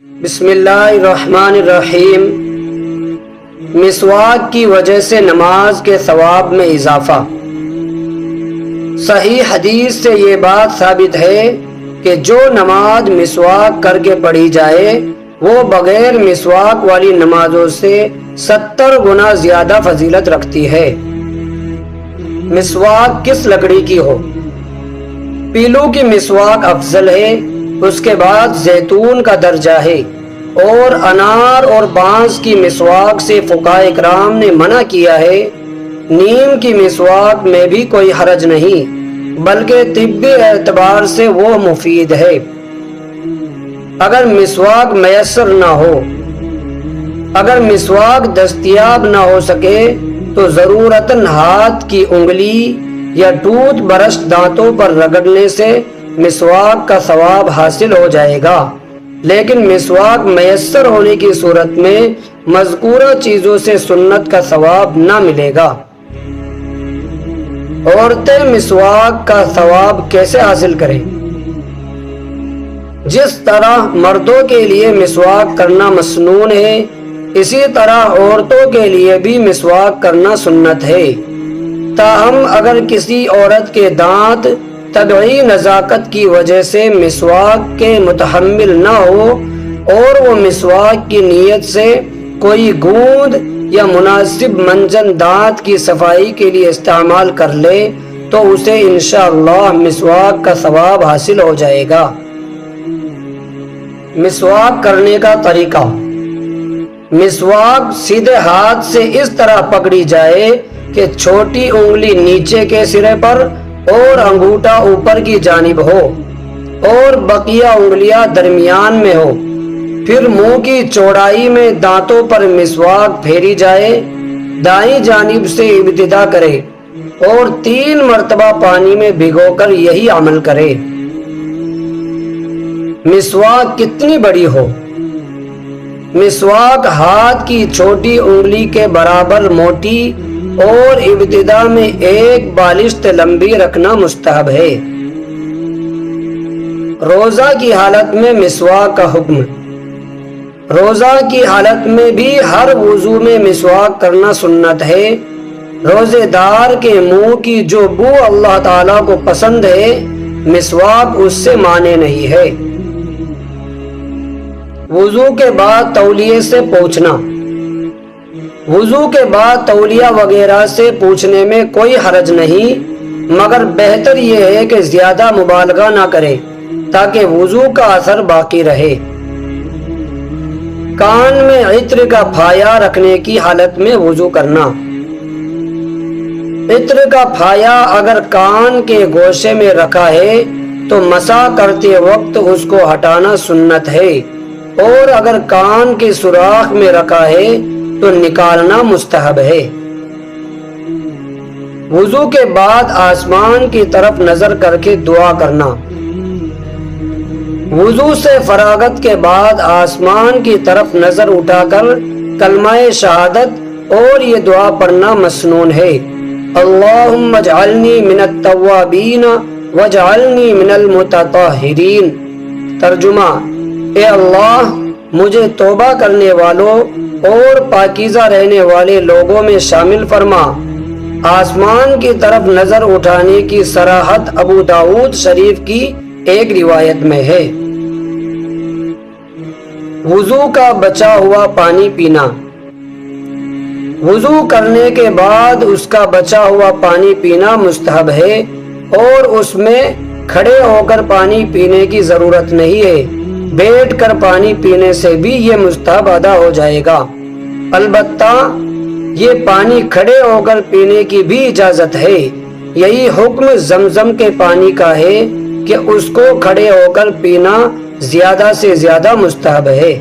بسم اللہ الرحمن الرحیم۔ مسواک کی وجہ سے نماز کے ثواب میں اضافہ۔ صحیح حدیث سے یہ بات ثابت ہے کہ جو نماز مسواک کر کے پڑھی جائے وہ بغیر مسواک والی نمازوں سے 70 گنا زیادہ فضیلت رکھتی ہے۔ مسواک کس لکڑی کی ہو؟ پیلو کی مسواک افضل ہے، اس کے بعد زیتون کا درجہ ہے، اور انار اور بانس کی مسواک سے فقہاء اکرام نے منع کیا ہے۔ نیم کی مسواک میں بھی کوئی حرج نہیں، بلکہ طبی اعتبار سے وہ مفید ہے۔ اگر مسواک میسر نہ ہو، اگر مسواک دستیاب نہ ہو سکے تو ضرورتاً ہاتھ کی انگلی یا ٹوتھ برش دانتوں پر رگڑنے سے مسواک کا ثواب حاصل ہو جائے گا، لیکن مسواک میسر ہونے کی صورت میں مذکورہ چیزوں سے سنت کا ثواب نہ ملے گا۔ عورتیں مسواک کا ثواب کیسے حاصل کریں؟ جس طرح مردوں کے لیے مسواک کرنا مسنون ہے، اسی طرح عورتوں کے لیے بھی مسواک کرنا سنت ہے۔ تاہم اگر کسی عورت کے دانت طبعی نزاکت کی وجہ سے مسواک کے متحمل نہ ہو اور وہ مسواک کی نیت سے کوئی گوند یا مناسب منجن دانت کی صفائی کے لیے استعمال کر لے تو اسے انشاءاللہ مسواک کا ثواب حاصل ہو جائے گا۔ مسواک کرنے کا طریقہ۔ مسواک سیدھے ہاتھ سے اس طرح پکڑی جائے کہ چھوٹی انگلی نیچے کے سرے پر اور انگوٹھا اوپر کی جانب ہو اور بقیہ انگلیاں درمیان میں ہو۔ پھر منہ کی چوڑائی میں دانتوں پر مسواک پھیری جائے۔ دائیں جانب سے ابتدا کرے اور 3 مرتبہ پانی میں بھگو کر یہی عمل کرے۔ مسواک کتنی بڑی ہو؟ مسواک ہاتھ کی چھوٹی انگلی کے برابر موٹی اور ابتدا میں 1 بالشت لمبی رکھنا مستحب ہے۔ روزہ کی حالت میں مسواک کا حکم۔ روزہ کی حالت میں بھی ہر وضو میں مسواک کرنا سنت ہے۔ روزے دار کے منہ کی جو بو اللہ تعالیٰ کو پسند ہے، مسواک اس سے مانے نہیں ہے۔ وضو کے بعد تولیے سے پوچھنا۔ وضو کے بعد تولیہ وغیرہ سے پوچھنے میں کوئی حرج نہیں، مگر بہتر یہ ہے کہ زیادہ مبالغہ نہ کرے تاکہ وضو کا اثر باقی رہے۔ کان میں عطر کا پھایا رکھنے کی حالت میں وضو کرنا۔ عطر کا پھایا اگر کان کے گوشے میں رکھا ہے تو مسح کرتے وقت اس کو ہٹانا سنت ہے، اور اگر کان کے سوراخ میں رکھا ہے تو نکالنا مستحب ہے۔ وضو کے بعد آسمان کی طرف نظر کر کے دعا کرنا۔ وضو سے فراغت کے بعد آسمان کی طرف نظر اٹھا کر کلمہ شہادت اور یہ دعا پڑھنا مسنون ہے۔ اللہم اجعلنی من التوابین واجعلنی من المتطہرین۔ ترجمہ: اے اللہ، مجھے توبہ کرنے والوں اور پاکیزہ رہنے والے لوگوں میں شامل فرما۔ آسمان کی طرف نظر اٹھانے کی صراحت ابو داؤد شریف کی ایک روایت میں ہے۔ وضو کا بچا ہوا پانی پینا۔ وضو کرنے کے بعد اس کا بچا ہوا پانی پینا مستحب ہے، اور اس میں کھڑے ہو کر پانی پینے کی ضرورت نہیں ہے۔ بیٹھ کر پانی پینے سے بھی یہ مستحب ادا ہو جائے گا۔ البتہ یہ پانی کھڑے ہو کر پینے کی بھی اجازت ہے۔ یہی حکم زمزم کے پانی کا ہے کہ اس کو کھڑے ہو کر پینا زیادہ سے زیادہ مستحب ہے۔